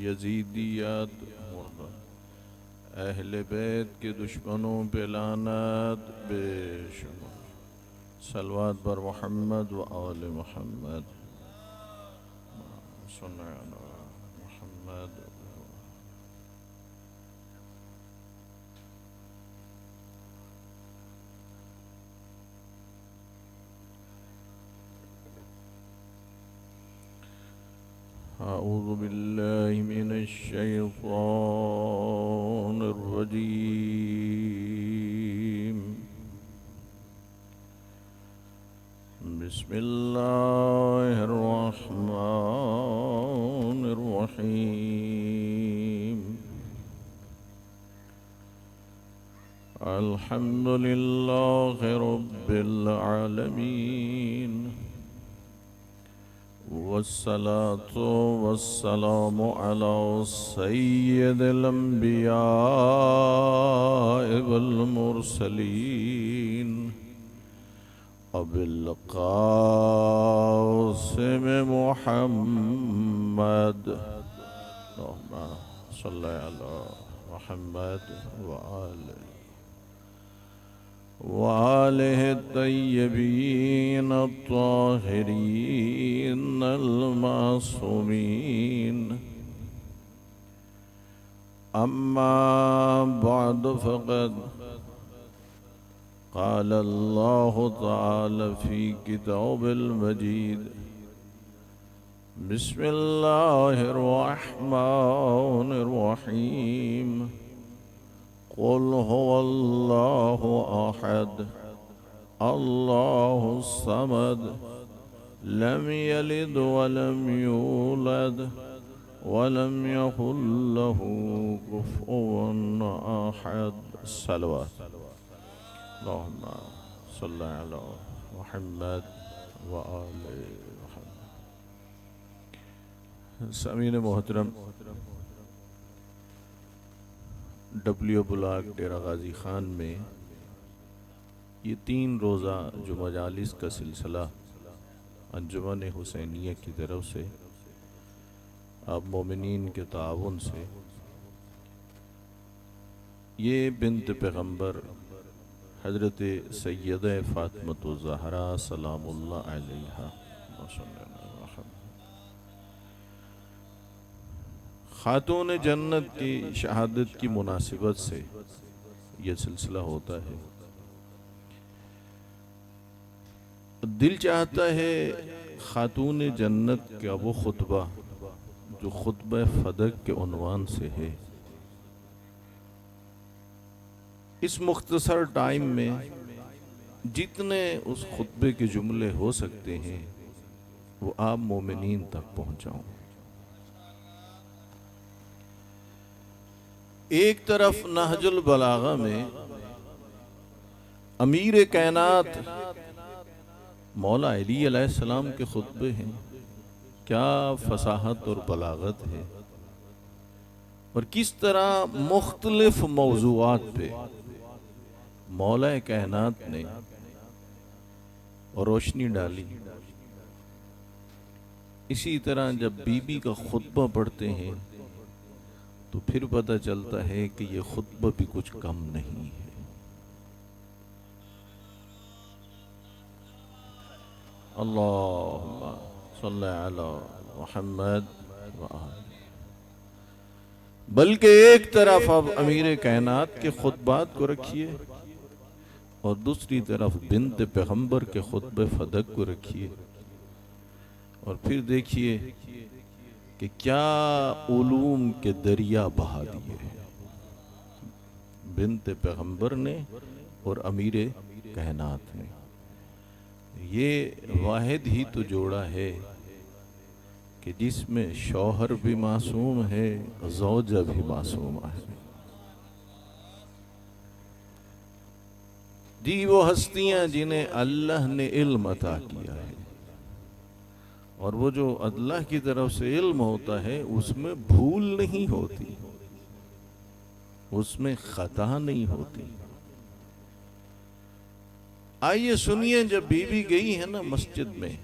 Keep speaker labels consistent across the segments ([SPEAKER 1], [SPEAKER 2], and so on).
[SPEAKER 1] یزیدیت اہل بیت کے دشمنوں پہ لعنت بے شمار صلوات بر محمد و آل محمد صلی علی محمد اعوذ باللہ من الشیطان الرجیم بسم اللہ الرحمن الرحیم الحمد للہ رب العالمین والصلاة والسلام على سيد الأنبياء والمرسلين أبي القاسم محمد اللهم صل على محمد وآله الطيبين الطاهرين المعصومين أما بعد فقد قال الله تعالى في كتاب المجيد بسم الله الرحمن الرحيم قل هو الله أحد الله الصمد لم يلد ولم يولد ولم يكن له كفوا أحد صلوات اللهم صل على محمد وآل محمد سامعین محترم، ڈبلیو بلاک ڈیرہ غازی خان میں یہ 3 روزہ جو مجالس کا سلسلہ انجمن حسینیہ کی طرف سے آپ مومنین کے تعاون سے یہ بنت پیغمبر حضرت سیدہ فاطمۃ الزہرا سلام اللہ علیہا خاتون جنت کی شہادت کی مناسبت سے یہ سلسلہ ہوتا ہے۔ دل چاہتا ہے خاتون جنت کا وہ خطبہ جو خطبہ فدق کے عنوان سے ہے، اس مختصر ٹائم میں جتنے اس خطبے کے جملے ہو سکتے ہیں وہ آپ مومنین تک پہنچاؤں۔ ایک طرف نہج البلاغہ میں امیر کائنات مولا علی علیہ السلام کے خطبے ہیں، کیا فصاحت اور بلاغت ہے، اور کس طرح مختلف موضوعات پہ مولا کائنات نے روشنی ڈالی۔ اسی طرح جب بی بی کا خطبہ پڑھتے ہیں تو پھر پتہ چلتا ہے کہ یہ خطبہ بھی کچھ کم نہیں ہے۔ اللہم صلی علی محمد بلکہ ایک طرف اب امیر کائنات کے خطبات کو رکھیے اور دوسری طرف بنت پیغمبر کے خطبہ فدق کو رکھیے، اور پھر دیکھیے کہ کیا علوم کے دریا بہا دیے بنت پیغمبر نے اور امیر کائنات نے۔ یہ واحد ہی تو جوڑا ہے کہ جس میں شوہر بھی معصوم ہے، زوجہ بھی معصوم ہے۔ جی وہ ہستیاں جنہیں اللہ نے علم عطا کیا ہے، اور وہ جو اللہ کی طرف سے علم ہوتا ہے اس میں بھول نہیں ہوتی، اس میں خطا نہیں ہوتی۔ آئیے سنیے، جب بی بی گئی ہے نا مسجد میں،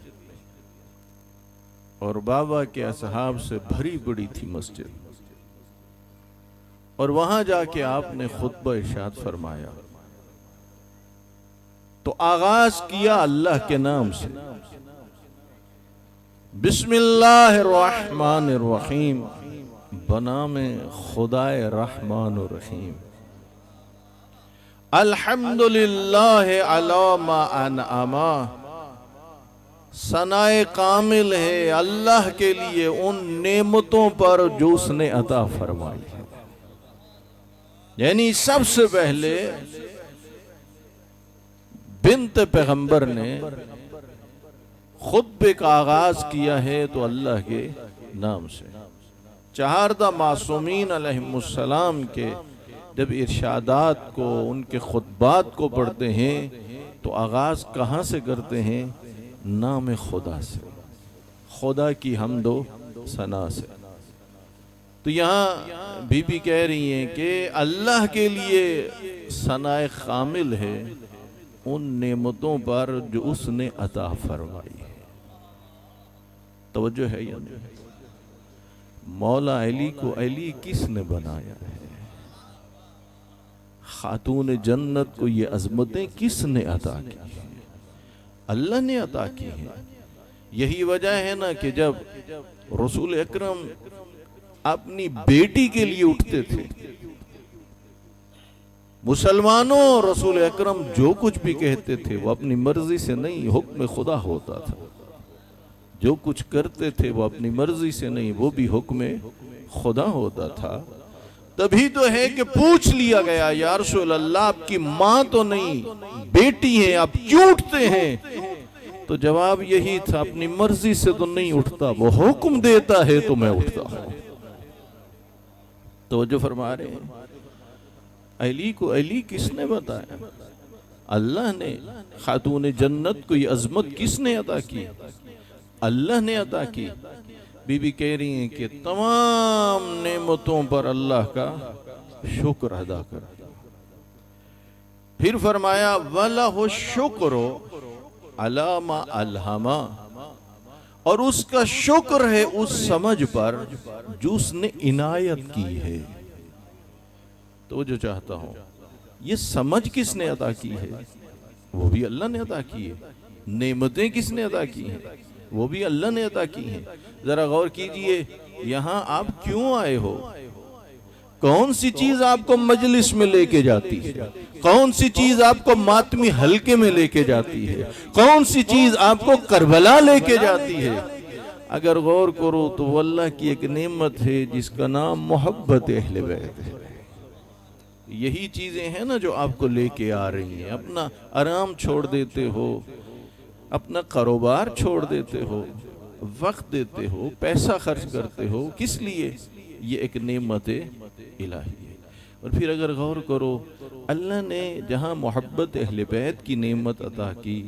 [SPEAKER 1] اور بابا کے اصحاب سے بھری پڑی تھی مسجد، اور وہاں جا کے آپ نے خطبہ ارشاد فرمایا تو آغاز کیا اللہ کے نام سے، بسم اللہ الرحمن الرحیم، بنام خدائے رحمان الرحیم، الحمدللہ علی ما انعما، ثناء کامل ہے اللہ کے لیے ان نعمتوں پر جو اس نے عطا فرمائی ہے۔ یعنی سب سے پہلے بنت پیغمبر نے خطبے کا آغاز کیا ہے تو اللہ کے نام سے۔ چہاردہ معصومین علیہم السلام کے جب ارشادات کو، ان کے خطبات کو پڑھتے ہیں تو آغاز کہاں سے کرتے ہیں؟ نام خدا سے، خدا کی حمد و ثنا سے۔ تو یہاں بی بی کہہ رہی ہیں کہ اللہ کے لیے ثناء کامل ہے ان نعمتوں پر جو اس نے عطا فرمائی ہے۔ توجہ ہے یا نہیں؟ مولا علی کو علی کس نے بنایا ہے؟ خاتون جنت کو یہ عظمتیں کس نے عطا کی ہیں؟ اللہ نے عطا کی ہیں۔ یہی وجہ ہے نا کہ جب رسول اکرم اپنی بیٹی کے لیے اٹھتے تھے، مسلمانوں رسول اکرم جو کچھ بھی کہتے تھے وہ اپنی مرضی سے نہیں، حکم خدا ہوتا تھا۔ جو کچھ کرتے تھے وہ اپنی مرضی سے نہیں، وہ بھی حکم خدا ہوتا تھا۔ تبھی تو ہے کہ پوچھ لیا گیا، یا رسول اللہ آپ کی ماں تو نہیں بیٹی ہیں، آپ کیوں اٹھتے ہیں؟ تو جواب یہی تھا، اپنی مرضی سے تو نہیں اٹھتا، وہ حکم دیتا ہے تو میں اٹھتا ہوں۔ توجہ فرما رہے ہیں؟ علی کو علی کس نے بتایا؟ اللہ نے۔ خاتون جنت کو یہ عظمت کس نے عطا کی؟ اللہ نے عطا کی۔ بی بی کہہ رہی ہیں کہ تمام نعمتوں پر اللہ کا شکر ادا کر۔ پھر فرمایا وَلَهُ الشُّكْرُ عَلَى مَا أَلْهَمَا، اور اس کا شکر ہے اس سمجھ پر جو اس نے عنایت کی ہے۔ تو جو چاہتا ہوں، یہ سمجھ کس نے عطا کی ہے؟ وہ بھی اللہ نے عطا کی ہے۔ نعمتیں کس نے عطا کی ہیں؟ وہ بھی اللہ نے عطا کی ہیں۔ ذرا غور کیجئے، یہاں آپ کیوں آئے ہو؟ کون سی چیز آپ کو مجلس میں لے کے جاتی ہے؟ کون سی چیز آپ کو ماتمی حلقے میں لے کے جاتی ہے؟ کون سی چیز آپ کو کربلا لے کے جاتی ہے؟ اگر غور کرو تو وہ اللہ کی ایک نعمت ہے جس کا نام محبت اہل بیت ہے۔ یہی چیزیں ہیں نا جو آپ کو لے کے آ رہی ہیں۔ اپنا آرام چھوڑ دیتے ہو، اپنا کاروبار چھوڑ دیتے ہو، وقت دیتے ہو، پیسہ خرچ کرتے ہو، کس لیے؟ یہ ایک نعمت الہی ہے۔ اور پھر اگر غور کرو، اللہ نے جہاں محبت اہل بیت کی نعمت عطا کی،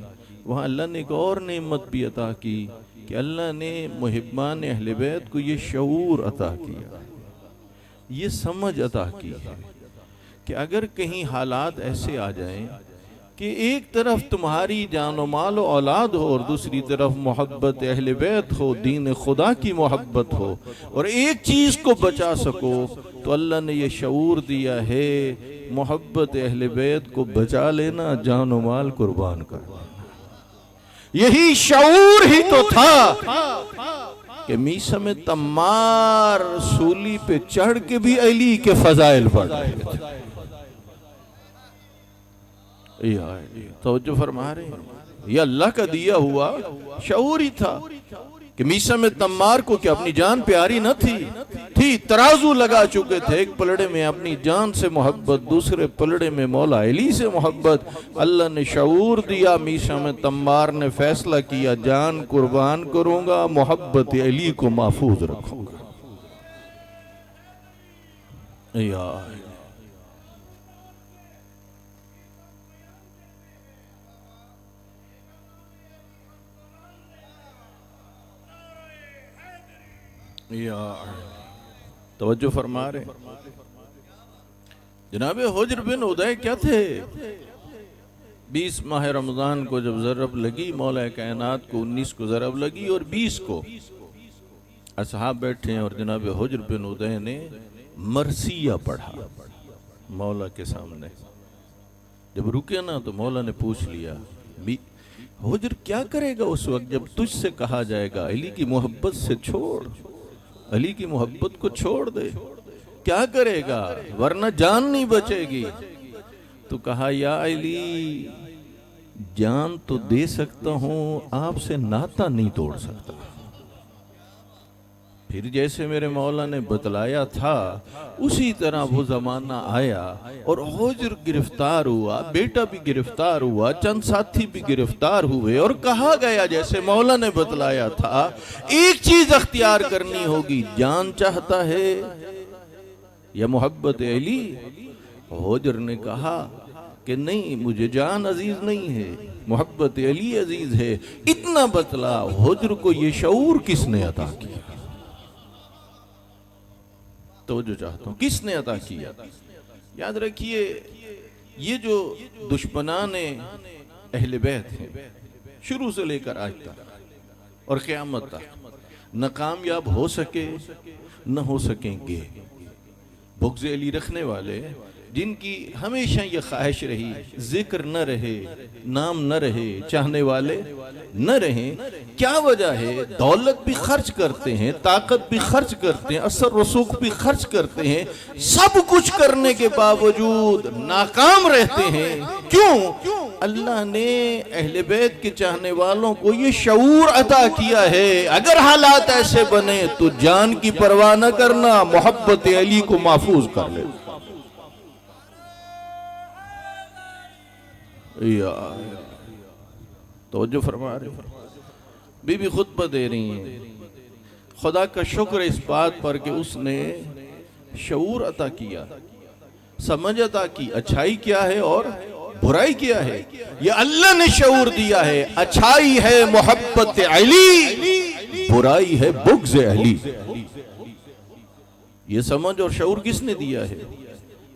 [SPEAKER 1] وہاں اللہ نے ایک اور نعمت بھی عطا کی کہ اللہ نے محبان اہل بیت کو یہ شعور عطا کیا، یہ سمجھ عطا کی ہے کہ اگر کہیں حالات ایسے آ جائیں کہ ایک طرف تمہاری جان و مال و اولاد ہو اور دوسری طرف محبت اہل بیت ہو، دین خدا کی محبت ہو، اور ایک چیز کو بچا سکو، تو اللہ نے یہ شعور دیا ہے محبت اہل بیت کو بچا لینا، جان و مال قربان کرنا۔ یہی شعور ہی تو تھا کہ میثم تمار سولی پہ چڑھ کے بھی علی کے فضائل پڑھ رہے تھے۔ توجہ فرما رہے ہیں؟ یہ اللہ کا دیا ہوا شعور ہی تھا کہ میثم تمار کو کہ اپنی جان پیاری نہ تھی، ترازو لگا چکے تھے، ایک پلڑے میں اپنی جان سے محبت، دوسرے پلڑے میں مولا علی سے محبت۔ اللہ نے شعور دیا، میثم تمار نے فیصلہ کیا، جان قربان کروں گا، محبت علی کو محفوظ رکھوں گا۔ توجہ فرما رہے جناب حجر بن ادے کیا تھے؟ 20 ماہ رمضان کو جب ضرب لگی، مولا کائنات کو 19 کو ضرب لگی اور 20 کو اصحاب بیٹھے ہیں، اور جناب حجر بن ادے نے مرثیہ پڑھا مولا کے سامنے. جب رکے نا تو مولا نے پوچھ لیا حجر کیا کرے گا اس وقت جب تجھ سے کہا جائے گا علی کی محبت سے چھوڑ, علی کی محبت کو چھوڑ دے, کیا کرے گا ورنہ جان نہیں بچے گی. تو کہا یا علی جان تو دے سکتا ہوں, آپ سے ناتا نہیں توڑ سکتا. پھر جیسے میرے مولا نے بتلایا تھا اسی طرح وہ زمانہ آیا اور حجر گرفتار ہوا, بیٹا بھی گرفتار ہوا, چند ساتھی بھی گرفتار ہوئے, اور کہا گیا جیسے مولا نے بتلایا تھا ایک چیز اختیار کرنی ہوگی, جان چاہتا ہے یا محبت علی. حجر نے کہا کہ نہیں, مجھے جان عزیز نہیں ہے, محبت علی عزیز ہے. اتنا بتلا حجر کو یہ شعور کس نے عطا کیا؟ توجہ چاہتا ہوں, کس نے عطا کیا؟ یاد رکھیے یہ جو دشمنان اہل بیت ہیں شروع سے لے کر آج تک اور قیامت تک نہ کامیاب ہو سکے نہ ہو سکیں گے. بغض علی رکھنے والے جن کی ہمیشہ یہ خواہش رہی ذکر نہ رہے, نام نہ رہے, چاہنے والے نہ رہیں, کیا وجہ ہے؟ دولت بھی خرچ کرتے ہیں, طاقت بھی خرچ کرتے ہیں, اثر رسوخ بھی خرچ کرتے ہیں, سب کچھ کرنے کے باوجود ناکام رہتے ہیں. کیوں؟ اللہ نے اہل بیت کے چاہنے والوں کو یہ شعور عطا کیا ہے اگر حالات ایسے بنے تو جان کی پرواہ نہ کرنا, محبت علی کو محفوظ کر لے. توجہ فرما رہے بی بی خطبہ دے رہی ہیں. خدا کا شکر اس بات پر کہ اس نے شعور عطا کیا, سمجھ عطا کی, اچھائی کیا ہے اور برائی کیا ہے. یہ اللہ نے شعور دیا ہے, اچھائی ہے محبت علی, برائی ہے بغض علی. یہ سمجھ اور شعور کس نے دیا ہے؟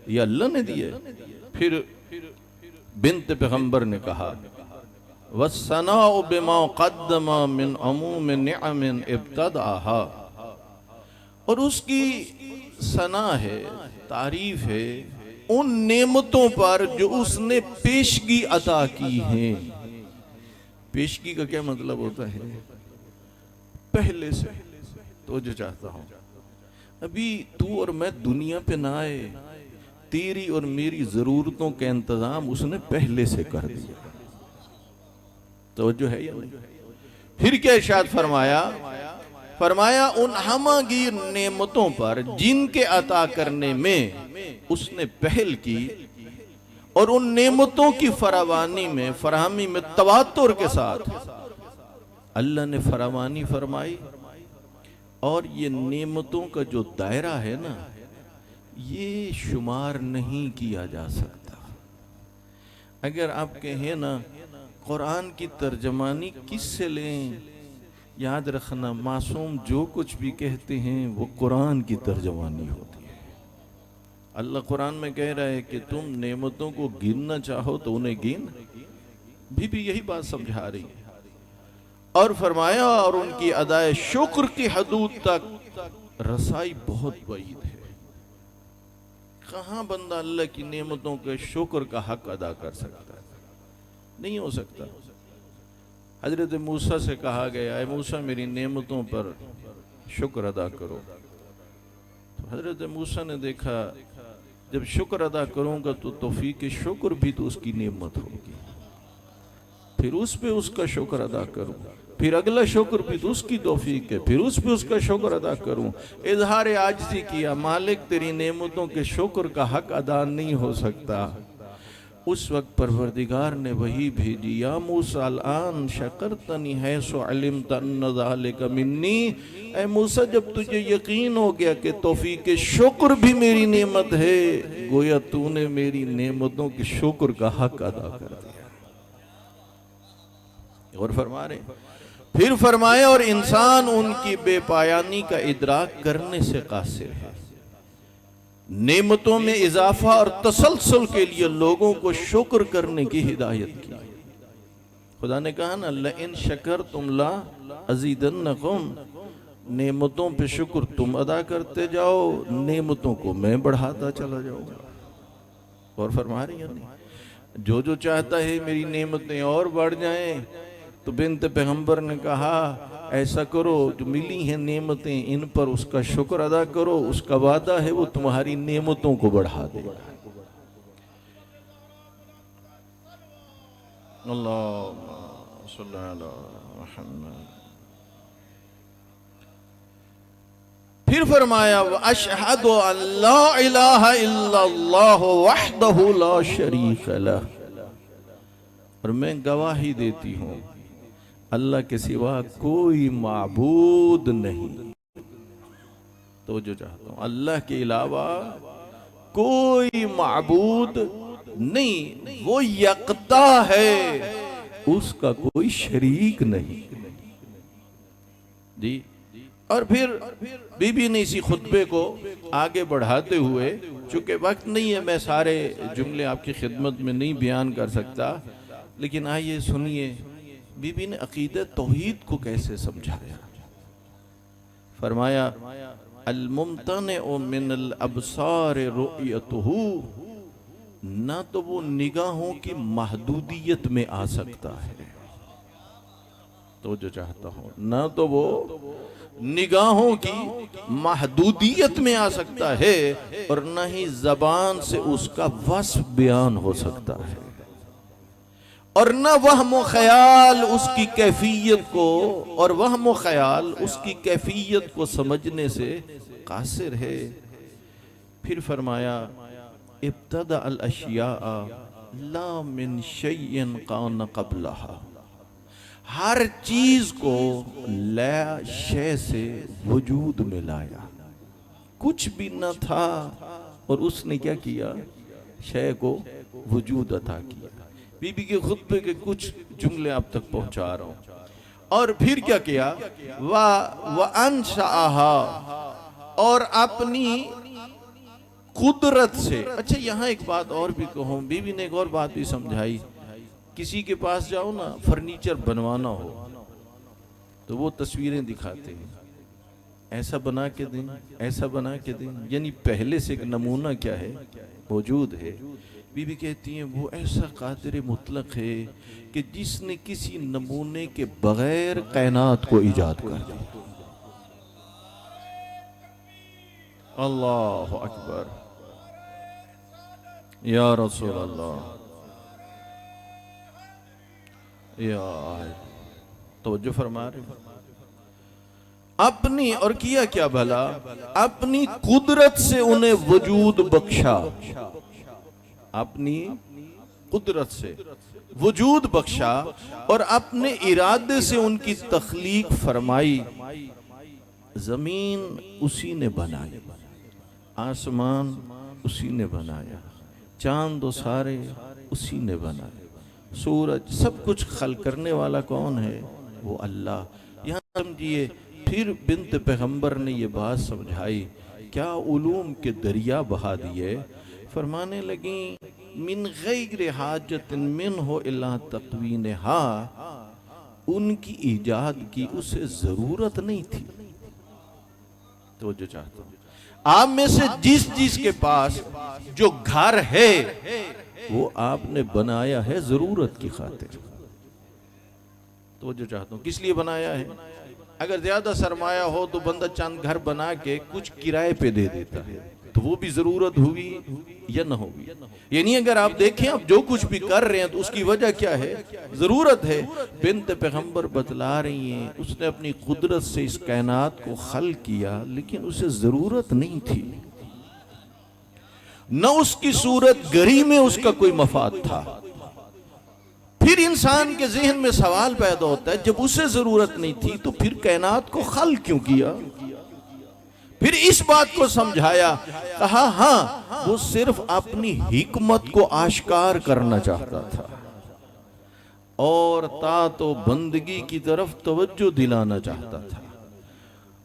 [SPEAKER 1] یہ اللہ نے دیا ہے. پھر بنت پیغمبر نے کہا وَالثَّنَاءُ بِمَا قَدَّمَ مِنْ عَمُومِ نِعَمٍ ابْتَدَعَهَا, اور اس کی ثنا ہے, تعریف ہے ان نعمتوں پر جو اس نے پیشگی عطا کی ہیں. پیشگی کا کیا مطلب ہوتا ہے؟ پہلے سے. تو جو چاہتا ہوں ابھی تو اور میں دنیا پہ نہ آئے, تیری اور میری ضرورتوں کے انتظام اس نے پہلے سے کر دیا. توجہ ہے یا نہیں؟ پھر کیا ارشاد فرمایا ان ہماگیر نعمتوں پر جن کے عطا کرنے میں اس نے پہل کی اور ان نعمتوں کی فراہمی میں تواتر کے ساتھ اللہ نے فراوانی فرمائی. اور یہ نعمتوں کا جو دائرہ ہے نا یہ شمار نہیں کیا جا سکتا. اگر آپ کہیں نا قرآن کی ترجمانی کس سے لیں, یاد رکھنا معصوم جو کچھ بھی کہتے ہیں وہ قرآن کی ترجمانی ہوتی ہے. اللہ قرآن میں کہہ رہا ہے کہ تم نعمتوں کو گننا چاہو تو انہیں گن, بھی یہی بات سمجھا رہی ہے. اور فرمایا اور ان کی ادائے شکر کی حدود تک رسائی بہت بعید ہے. کہاں بندہ اللہ کی نعمتوں کے شکر کا حق ادا کر سکتا ہے؟ نہیں ہو سکتا. حضرت موسیٰ سے کہا گیا اے موسیٰ میری نعمتوں پر شکر ادا کرو. تو حضرت موسیٰ نے دیکھا جب شکر ادا کروں گا تو توفیق شکر بھی تو اس کی نعمت ہوگی, پھر اس پہ اس کا شکر ادا کروں, پھر اگلا شکر بھی تو اس کی توفیق ہے, پھر اس پہ اس کا شکر ادا کروں. اظہار عاجزی کیا, مالک تیری نعمتوں کے شکر کا حق ادا نہیں ہو سکتا. اس وقت پروردگار نے وحی بھیجی یا موسیٰ الآن شکرتنی حیث علمت ان ذالک منی. اے موسیٰ جب تجھے یقین ہو گیا کہ توفیق شکر بھی میری نعمت ہے, گویا تو نے میری نعمتوں کے شکر کا حق ادا کر دیا. اور فرما رہے پھر فرمایا اور انسان ان کی بے پایانی کا ادراک کرنے سے قاصر ہے. نعمتوں میں اضافہ اور تسلسل کے لیے لوگوں کو شکر کرنے کی ہدایت کی. خدا نے کہا نا لَإِن شَكَرْتُمْ لَأَزِيدَنَّكُمْ, نعمتوں پہ شکر تم ادا کرتے جاؤ، نعمتوں کو میں بڑھاتا چلا جاؤں گا۔ اور فرما رہی ہیں جو جو چاہتا ہے میری نعمتیں اور بڑھ جائیں، تو بنت پیغمبر نے کہا ایسا کرو، جو ملی ہیں نعمتیں ان پر اس کا شکر ادا کرو، اس کا وعدہ ہے وہ تمہاری نعمتوں کو بڑھا دے گا۔ اللہم صلی علی محمد۔ پھر فرمایا وَأَشْهَدُ أَن لَا إِلَٰهَ إِلَّا اللَّهُ وَحْدَهُ لَا شَرِيكَ لَهُ، اور میں گواہی دیتی ہوں اللہ کے سوا کوئی معبود نہیں۔ تو جو چاہتا ہوں اللہ کے علاوہ کوئی معبود نہیں، وہ یکتا ہے، اس کا کوئی شریک نہیں۔ جی، اور پھر بی بی نے اسی خطبے کو آگے بڑھاتے ہوئے، چونکہ وقت نہیں ہے میں سارے جملے آپ کی خدمت میں نہیں بیان کر سکتا، لیکن آئیے سنیے بی بی نے عقیدہ توحید کو کیسے سمجھایا۔ فرمایا الممتنع من الابصار رؤیتہ، نہ تو وہ نگاہوں کی محدودیت میں آ سکتا ہے، تو جو چاہتا ہوں نہ تو وہ نگاہوں کی محدودیت میں آ سکتا ہے، اور نہ ہی زبان سے اس کا وصف بیان ہو سکتا ہے، اور نہ وہم و خیال اس کی کیفیت کو، اور وہم و خیال اس کی کیفیت کو سمجھنے سے قاصر ہے۔ پھر فرمایا ابتدأ الاشیاء لا من شیء کان قبلہا، ہر چیز کو لا شے سے وجود میں لایا، کچھ بھی نہ تھا اور اس نے کیا کیا، شے کو وجود عطا کیا۔ بی بی کے خطبے کے کچھ جملے آپ تک پہنچا رہا ہوں۔ اور پھر کیا کیا، وَأَنشَأَهَا، اور اپنی قدرت سے۔ اچھا یہاں ایک بات اور بھی کہوں، بی بی نے ایک اور بات بھی سمجھائی، کسی کے پاس جاؤ نا فرنیچر بنوانا ہو تو وہ تصویریں دکھاتے ہیں، ایسا بنا کے دیں، ایسا بنا کے دیں، یعنی پہلے سے ایک نمونہ کیا ہے، موجود ہے۔ بی بی کہتی ہیں وہ ایسا قادر مطلق ہے کہ جس نے کسی نمونے کے بغیر کائنات کو ایجاد کر دیا۔ اللہ اکبر، یا رسول اللہ، یا توجہ فرما رہے اپنی، اور کیا کیا بھلا، اپنی قدرت سے انہیں وجود بخشا، اپنی قدرت سے وجود بخشا، اور اپنے ارادے سے ان کی تخلیق فرمائی۔ زمین اسی نے بنائی، آسمان اسی نے بنایا، چاند و سارے اسی نے بنائے، سورج، سب کچھ خلق کرنے والا کون ہے، وہ اللہ۔ یہاں سمجھیے پھر بنت پیغمبر نے یہ بات سمجھائی، کیا علوم کے دریا بہا دیے۔ فرمانے لگیں من غیر حاجت منہ الا تقوینہا، ان کی ایجاد کی اسے ضرورت نہیں تھی۔ تو جو چاہتا ہوں آپ میں سے جس کے پاس جو گھر ہے وہ آپ نے بنایا ہے ضرورت کی خاطر۔ تو جو چاہتا ہوں کس لیے بنایا ہے، اگر زیادہ سرمایہ ہو تو بندہ چند گھر بنا کے کچھ کرائے پہ دے دیتا ہے، تو وہ بھی ضرورت ہوئی یا نہ ہوئی۔ یعنی اگر آپ دیکھیں آپ جو کچھ بھی کر رہے ہیں تو اس کی وجہ کیا ہے، ضرورت ہے۔ بنت پیغمبر بتلا رہی ہیں اس نے اپنی قدرت سے اس کائنات کو خلق کیا، لیکن اسے ضرورت نہیں تھی، نہ اس کی صورت گری میں اس کا کوئی مفاد تھا۔ پھر انسان کے ذہن میں سوال پیدا ہوتا ہے جب اسے ضرورت نہیں تھی تو پھر کائنات کو خلق کیوں کیا؟ پھر اس بات کو سمجھایا، کہا ہاں وہ صرف اپنی حکمت کو آشکار کرنا چاہتا تھا اور طاعت و بندگی کی طرف توجہ دلانا چاہتا تھا،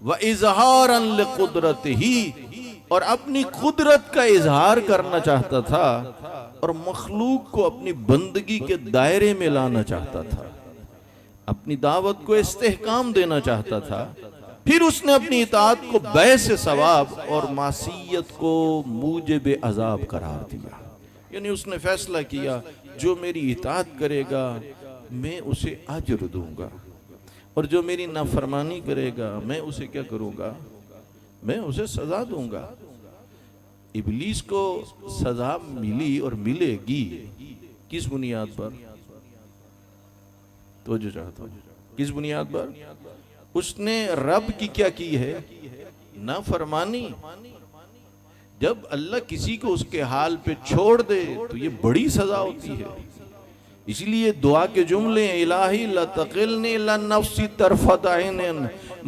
[SPEAKER 1] وَإِظْهَارًا لِقُدْرَتِهِ، اور اپنی قدرت کا اظہار کرنا چاہتا تھا اور مخلوق کو اپنی بندگی کے دائرے میں لانا چاہتا تھا، اپنی دعوت کو استحکام دینا چاہتا تھا۔ پھر اس نے اپنی اطاعت کو باعث ثواب اور معصیت کو موجب عذاب قرار دیا. یعنی اس نے فیصلہ کیا جو میری اطاعت کرے گا میں اسے اجر دوں گا، اور جو میری نافرمانی کرے گا میں اسے کیا کروں گا؟ میں اسے سزا دوں گا. ابلیس کو سزا ملی اور ملے گی کس بنیاد پر؟ توجہ چاہتا ہوں، کس بنیاد پر؟ اس نے رب کی کیا کی ہے؟ نافرمانی. جب اللہ کسی کو اس کے حال پہ چھوڑ دے تو یہ بڑی سزا ہوتی ہے. اس لیے دعا کے جملے الہی لا تقلنی الا نفسی طرفت عین،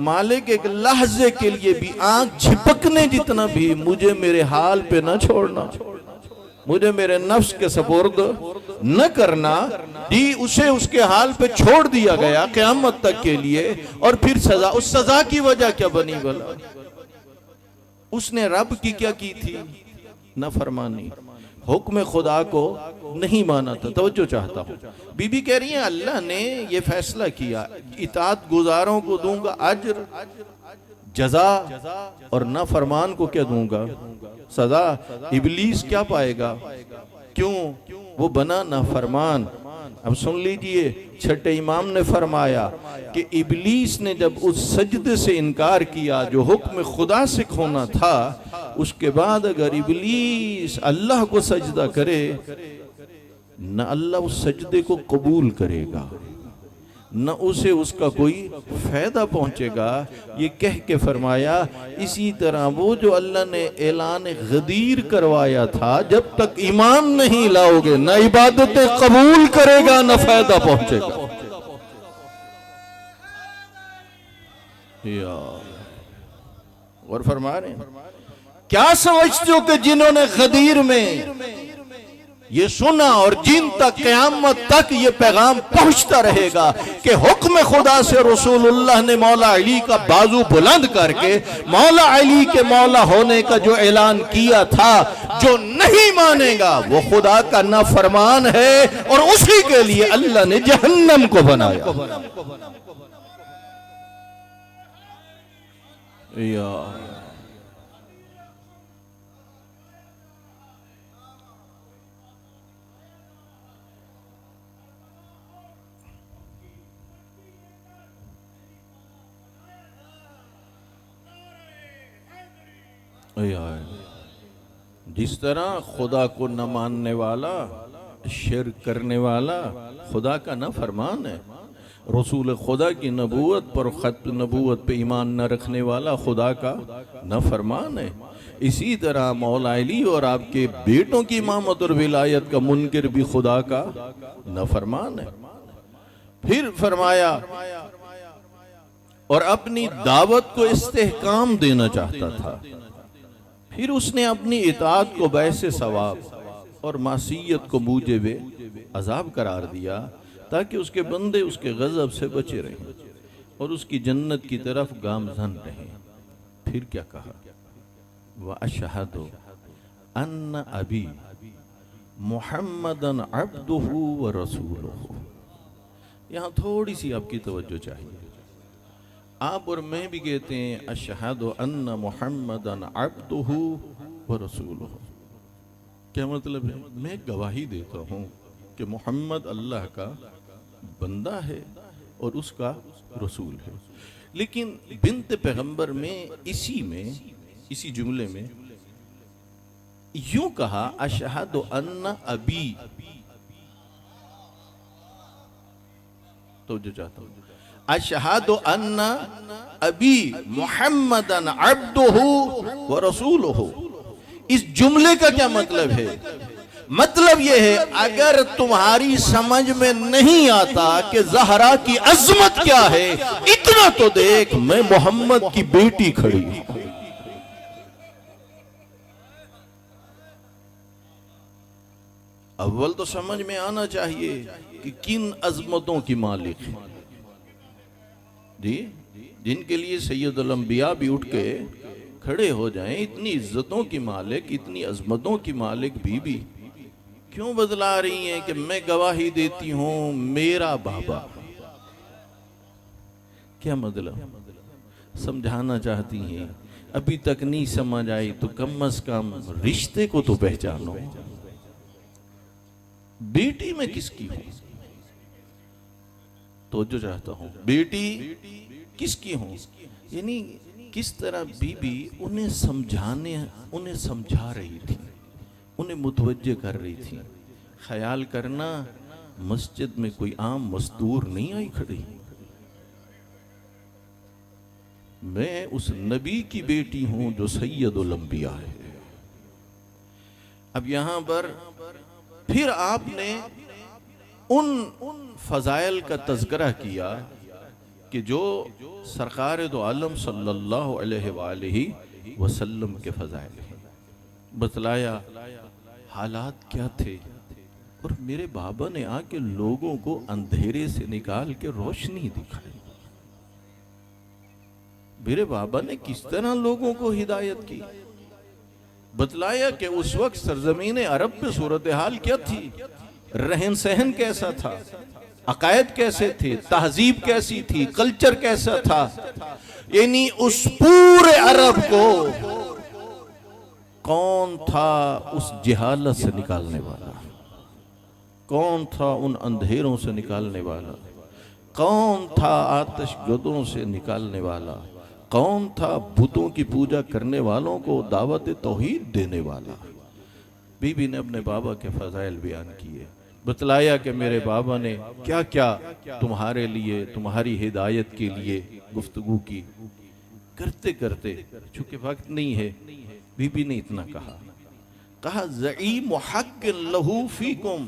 [SPEAKER 1] مالک ایک لحظے کے لیے بھی آنکھ جھپکنے جتنا بھی مجھے میرے حال پہ نہ چھوڑنا، مجھے میرے نفس کے سپرد نہ کرنا. اسے اس کے حال پہ چھوڑ دیا گیا قیامت تک کے لیے. اور پھر سزا، اس سزا کی وجہ کیا بنی بھلا؟ اس نے رب کی کیا کی تھی؟ نافرمانی، حکم خدا کو نہیں مانا تھا. توجہ چاہتا ہوں، بی بی کہہ رہی ہیں اللہ نے یہ فیصلہ کیا اطاعت گزاروں کو دوں گا اجر جزا، اور نافرمان کو کیا دوں گا؟ سزا. ابلیس کیا پائے گا؟ کیوں؟ وہ بنا نافرمان. اب سن لیجئے، چھٹے امام نے فرمایا کہ ابلیس نے جب اس سجدے سے انکار کیا جو حکم خدا سے ہونا تھا، اس کے بعد اگر ابلیس اللہ کو سجدہ کرے نہ اللہ اس سجدے کو قبول کرے گا، نہ اسے اس کا کوئی فائدہ پہنچے گا. یہ کہہ کے فرمایا اسی طرح وہ جو اللہ نے اعلان غدیر کروایا تھا جب تک ایمان نہیں لاؤ گے نہ عبادتیں قبول کرے گا نہ فائدہ پہنچے گا. اور فرما رہے ہیں کیا سمجھتے ہو کہ جنہوں نے غدیر میں یہ سنا اور جن تک قیامت تک یہ پیغام پہنچتا رہے گا کہ حکم خدا سے رسول اللہ نے مولا علی کا بازو بلند کر کے مولا علی کے مولا ہونے کا جو اعلان کیا تھا، جو نہیں مانے گا وہ خدا کا نافرمان ہے اور اسی کے لیے اللہ نے جہنم کو بنایا. جس طرح خدا کو نہ ماننے والا، شرک کرنے والا خدا کا نہ فرمان ہے، رسول خدا کی نبوت پر خط نبوت پہ ایمان نہ رکھنے والا خدا کا نہ فرمان ہے، اسی طرح مولا علی اور آپ کے بیٹوں کی امامت اور ولایت کا منکر بھی خدا کا نہ فرمان ہے. پھر فرمایا اور اپنی دعوت کو استحکام دینا چاہتا تھا. پھر اس نے اپنی اطاعت کو باعث ثواب اور معصیت کو موجب عذاب قرار دیا تاکہ اس کے بندے اس کے غضب سے بچے رہیں اور اس کی جنت کی طرف گامزن رہیں. پھر کیا کہا؟ وَأَشْهَدُ أَنَّ أَبِي مُحَمَّدًا عَبْدُهُ وَرَسُولُهُ. یہاں تھوڑی سی آپ کی توجہ چاہیے. آپ اور میں بھی کہتے ہیں اشہد ان محمدًا عبدہ ورسولہ. کیا مطلب ہے؟ میں گواہی دیتا ہوں کہ محمد اللہ کا بندہ ہے اور اس کا رسول ہے. لیکن بنت پیغمبر میں اسی جملے میں یوں کہا اشہد ان ابی. توجہ چاہتا ہوں، اشہد ان ابی محمدً عبدہ ورسولہ. اس جملے کا کیا مطلب ہے؟ مطلب یہ ہے اگر تمہاری سمجھ میں نہیں آتا کہ زہرا کی عظمت کیا ہے، اتنا تو دیکھ میں محمد کی بیٹی کھڑی ہوں. اول تو سمجھ میں آنا چاہیے کہ کن عظمتوں کی مالک ہے جی، جن کے لیے سید الانبیاء بھی اٹھ کے کھڑے ہو جائیں. اتنی عزتوں کی مالک، اتنی عظمتوں کی مالک بی بی کیوں بدلا رہی ہیں کہ میں گواہی دیتی ہوں میرا بابا. کیا مطلب؟ سمجھانا چاہتی ہیں، ابھی تک نہیں سمجھ آئی تو کم از کم رشتے کو تو پہچانو، بیٹی میں کس کی ہوں، تو جو چاہتا ہوں بیٹی کس کی ہوں، یعنی کس طرح بی بی انہیں سمجھا رہی تھی، انہیں متوجہ کر رہی تھی۔ خیال کرنا مسجد میں کوئی عام مزدور نہیں آئی کھڑی، میں اس نبی کی بیٹی ہوں جو سید الانبیاء ہے۔ اب یہاں پر پھر آپ نے ان فضائل کا تذکرہ کیا کہ جو سرکار دو عالم صلی اللہ علیہ وآلہ وسلم کے فضائل ہیں، بتلایا حالات کیا تھے، اور میرے بابا نے آ کے لوگوں کو اندھیرے سے نکال کے روشنی دکھائی، میرے بابا نے کس طرح لوگوں کو ہدایت کی، بتلایا کہ اس وقت سرزمین عرب میں صورتحال کیا تھی، رہن سہن کیسا تھا، عقائد کیسے تھے، تہذیب کیسی تھی، کلچر کیسا تھا، یعنی اس پورے عرب کو کون تھا اس جہالت سے نکالنے والا، کون تھا ان اندھیروں سے نکالنے والا، کون تھا آتش گدوں سے نکالنے والا، کون تھا بتوں کی پوجا کرنے والوں کو دعوت توحید دینے والا۔ بی بی نے اپنے بابا کے فضائل بیان کیے، بتلایا کہ میرے بابا نے کیا کیا تمہارے لیے، تمہاری ہدایت کے لیے گفتگو کی۔ کرتے کرتے چونکہ وقت نہیں ہے، بی بی نے اتنا کہا زعیم حق لہو فیکم،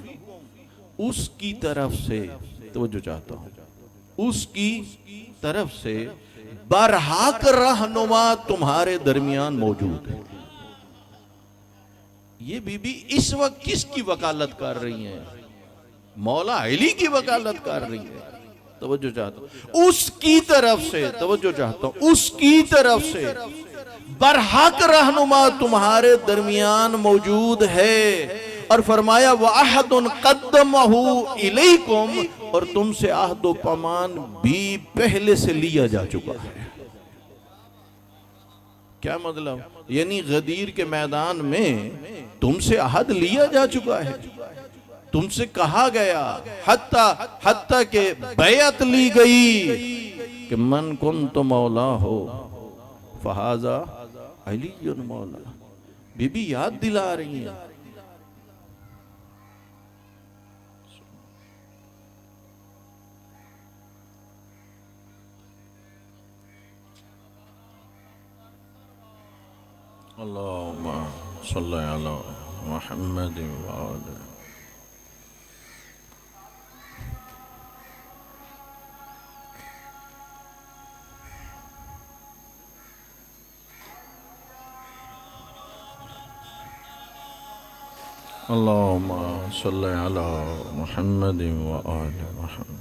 [SPEAKER 1] اس کی طرف سے، توجہ چاہتا ہوں، اس کی طرف سے برحق رہنما تمہارے درمیان موجود ہے۔ یہ بی بی اس وقت کس کی وکالت کر رہی ہیں؟ مولا علی کی وکالت کر رہی ہیں۔ توجہ چاہتا ہوں، اس کی طرف سے، توجہ چاہتا ہوں، اس کی طرف سے برحق رہنما تمہارے درمیان موجود ہے، اور فرمایا وَأَحَدٌ قَدَّمَهُ إِلَيْكُمْ، اور تم سے عہد و پیمان بھی پہلے سے لیا جا چکا ہے۔ کیا مطلب؟ یعنی غدیر کے میدان میں تم سے عہد لیا جا چکا ہے، تم سے کہا گیا، حتیٰ کہ بیعت لی گئی کہ من کنت مولا ہو فہذا علی مولا۔ بی بی یاد دلا رہی ہیں۔ اللہم صلی علی محمد وآلہ۔ اللہم صلی علی محمد وآل محمد۔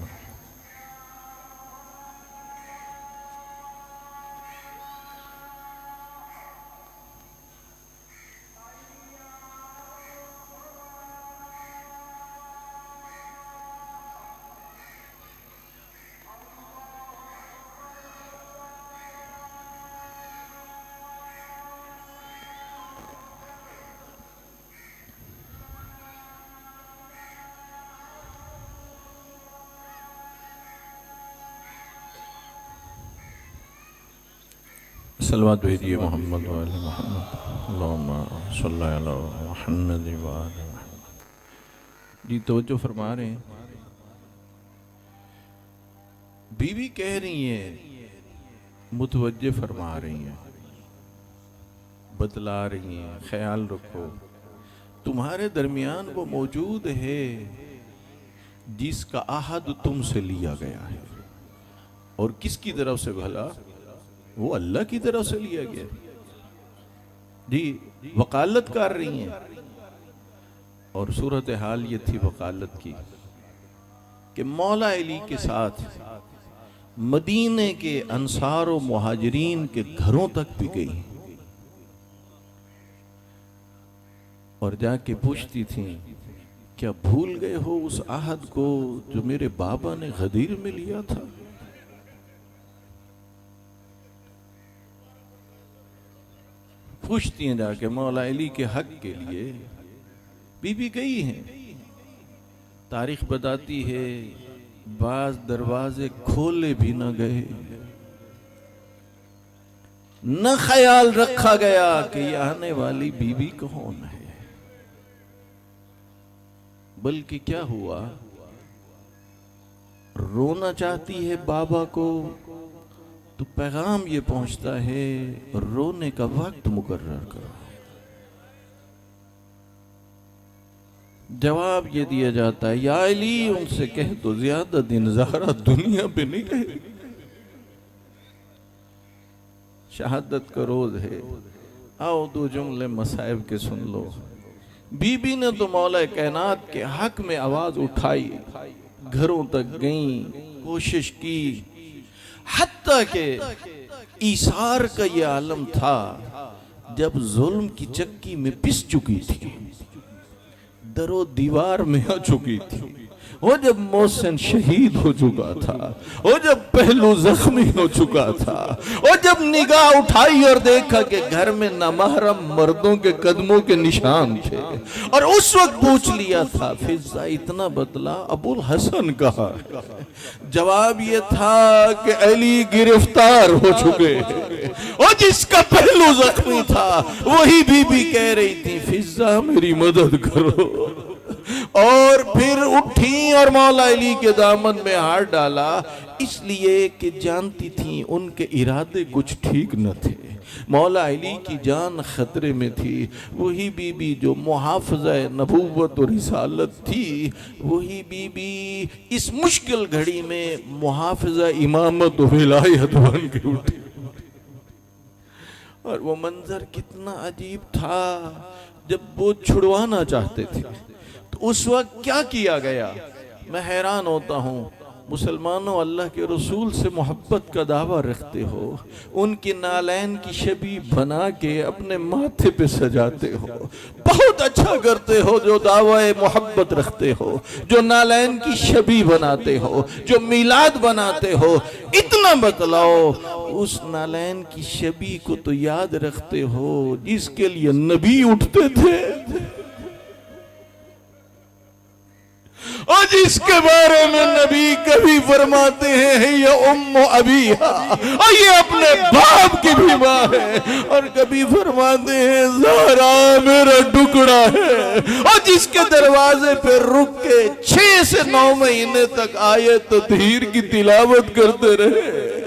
[SPEAKER 1] صلوات بھیجئے محمد و آل محمد۔ اللہم صلی علی محمد و آل محمد۔ جی توجہ فرما رہے ہیں، بی بی کہہ رہی ہیں، متوجہ فرما رہی ہیں، بتلا رہی ہیں، خیال رکھو تمہارے درمیان وہ موجود ہے جس کا عہد تم سے لیا گیا ہے، اور کس کی طرف سے بھلا؟ وہ اللہ کی طرف سے لیا گیا۔ جی وکالت کر رہی ہیں، اور صورتحال یہ تھی وکالت کی کہ مولا علی کے ساتھ مدینے کے انصار و مہاجرین کے گھروں تک بھی گئی، اور جا کے پوچھتی تھیں کیا بھول گئے ہو اس عہد کو جو میرے بابا نے غدیر میں لیا تھا؟ پوچھتی ہیں جا کے مولا علی کے حق کے لیے. بی بی گئی ہیں. تاریخ بتاتی ہے بعض دروازے کھولے بھی نہ گئے، نہ خیال رکھا گیا کہ یہ آنے والی بی بی کون ہے، بلکہ کیا ہوا، رونا چاہتی ہے بابا کو تو پیغام یہ پہنچتا ہے رونے کا وقت مقرر کرو. جواب یہ دیا جاتا ہے یا علی ان سے کہہ دو زیادہ دن زہرا دنیا پہ نہیں رہے. شہادت کا روز ہے، آؤ دو جملے مصائب کے سن لو. بی بی نے تو مولا کائنات کے حق میں آواز اٹھائی، گھروں تک گئیں، کوشش کی، حتیٰ کہ ایثار کا یہ عالم تھا جب ظلم کی چکی میں پس چکی تھی، در و دیوار میں آ چکی تھی، وہ جب محسن شہید ہو چکا تھا، وہ جب پہلو زخمی ہو چکا تھا، وہ جب نگاہ اٹھائی اور دیکھا کہ گھر میں نامحرم مردوں کے قدموں کے نشان تھے، اور اس وقت پوچھ لیا تھا فضہ اتنا بتلا ابو الحسن کہا. جواب یہ تھا کہ علی گرفتار ہو چکے ہیں، اور جس کا پہلو زخمی تھا وہی بی بی کہہ رہی تھی فضہ میری مدد کرو. اور پھر اٹھیں اور مولا علی کے دامن میں ہاتھ ڈالا، اس لیے کہ جانتی تھیں ان کے ارادے کچھ ٹھیک نہ تھے، مولا علی کی جان خطرے میں تھی. وہی بی بی جو محافظہ نبوت و رسالت تھی، وہی بی بی اس مشکل گھڑی میں محافظہ امامت و ولایت بن کے اٹھی. اور وہ منظر کتنا عجیب تھا جب وہ چھڑوانا چاہتے تھے تو اس وقت کیا کیا گیا. میں حیران ہوتا ہوں، مسلمانوں اللہ کے رسول سے محبت کا دعویٰ رکھتے ہو، ان کی نالین کی شبیہ بنا کے اپنے ماتھے پہ سجاتے ہو، بہت اچھا کرتے ہو جو دعویٰ محبت رکھتے ہو، جو نالین کی شبیہ بناتے ہو، جو میلاد بناتے ہو. اتنا بتلاؤ اس نالین کی شبیہ کو تو یاد رکھتے ہو جس کے لیے نبی اٹھتے تھے اور جس کے بارے میں نبی کبھی فرماتے ہیں یہ ام ابیہا، اور یہ اپنے باپ کی بھی ماں ہے، اور کبھی فرماتے ہیں زہرا میرا ٹکڑا ہے، اور جس کے دروازے پہ رک کے 6 سے 9 مہینے تک آیت تطہیر کی تلاوت کرتے رہے.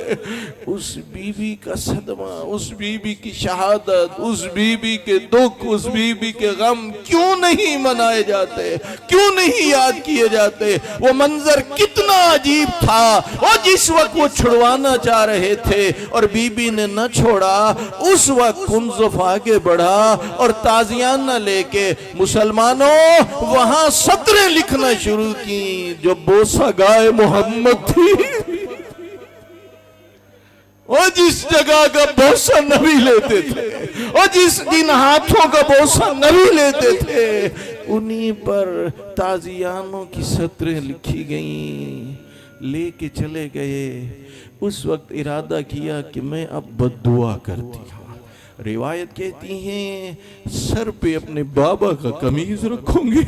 [SPEAKER 1] اس بی بی کا صدمہ، اس بی بی کی شہادت، اس بی بی کے دکھ، اس بی بی کے غم کیوں نہیں منائے جاتے، کیوں نہیں یاد کیے جاتے. وہ منظر کتنا عجیب تھا. اور جس وقت وہ چھڑوانا چاہ رہے تھے اور بی بی نے نہ چھوڑا، اس وقت کنزف آگے بڑھا اور تازیانہ لے کے مسلمانوں وہاں سطریں لکھنا شروع کی جو بوسہ گائے محمد تھی. اور جس جگہ کا بوسہ نبی لیتے تھے، اور جن ہاتھوں کا بوسہ نبی لیتے تھے، انہی پر تازیانوں کی سطریں لکھی گئیں. لے کے چلے گئے. اس وقت ارادہ کیا کہ میں اب بد دعا کرتی ہوں. روایت کہتی ہیں سر پہ اپنے بابا کا قمیض رکھوں گی،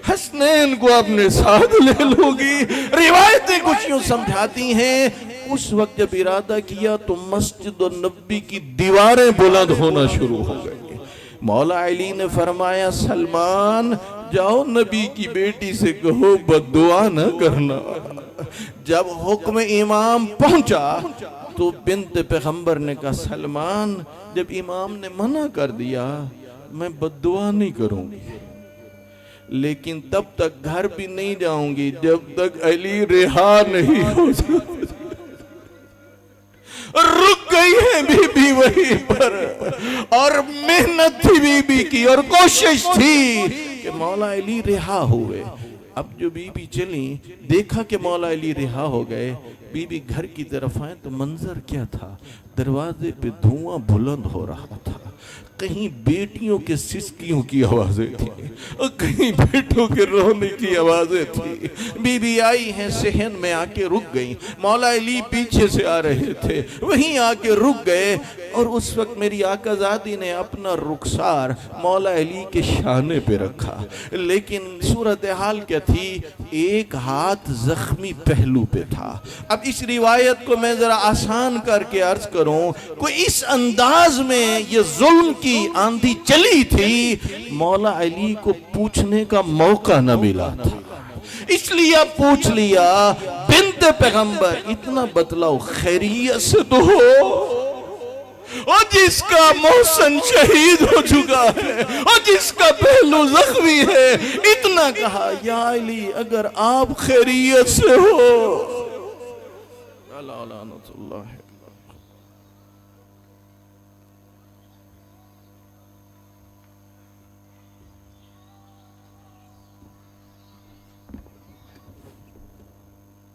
[SPEAKER 1] حسنین کو اپنے ساتھ لے لوں گی. روایتیں کچھ یوں سمجھاتی ہیں اس وقت جب ارادہ کیا تو مسجد النبی کی دیواریں بلند ہونا شروع ہو گئی. مولا علی نے فرمایا سلمان جاؤ نبی کی بیٹی سے کہو بد دعا نہ کرنا. جب حکم امام پہنچا تو بنت پیغمبر نے کہا سلمان جب امام نے منع کر دیا میں بد دعا نہیں کروں گی، لیکن تب تک گھر بھی نہیں جاؤں گی جب تک علی رہا نہیں ہو جائے. رک گئی ہے بی بی وہیں پر، اور محنت تھی بی بی کی اور کوشش تھی کہ مولا علی رہا ہوئے. اب جو بی بی چلیں دیکھا کہ مولا علی رہا ہو گئے. بی بی گھر کی طرف آئیں تو منظر کیا تھا، دروازے پہ دھواں بلند ہو رہا تھا، کہیں بیٹیوں کے سسکیوں کی آوازیں تھیں اور کہیں بیٹوں کے رونے کی آوازیں تھیں. بی بی آئی ہیں صحن میں آ کے رک گئیں. مولا علی پیچھے سے آ رہے تھے, وہیں آ کے رک گئے, اور اس وقت میری آقا زادی نے اپنا رخسار مولا علی کے شانے پہ رکھا. لیکن صورتحال کیا تھی, ایک ہاتھ زخمی پہلو پہ تھا. اب اس روایت کو میں ذرا آسان کر کے عرض کروں, کوئی اس انداز میں یہ ظلم کی آندھی چلی تھی, مولا علی کو پوچھنے کا موقع نہ ملا تھا. اس لیے پوچھ لیا, بنت پیغمبر اتنا بتلاؤ خیریت سے تو ہو, اور جس کا محسن شہید ہو چکا ہے اور جس کا پہلو زخمی ہے, اتنا کہا یا علی اگر آپ خیریت سے ہو.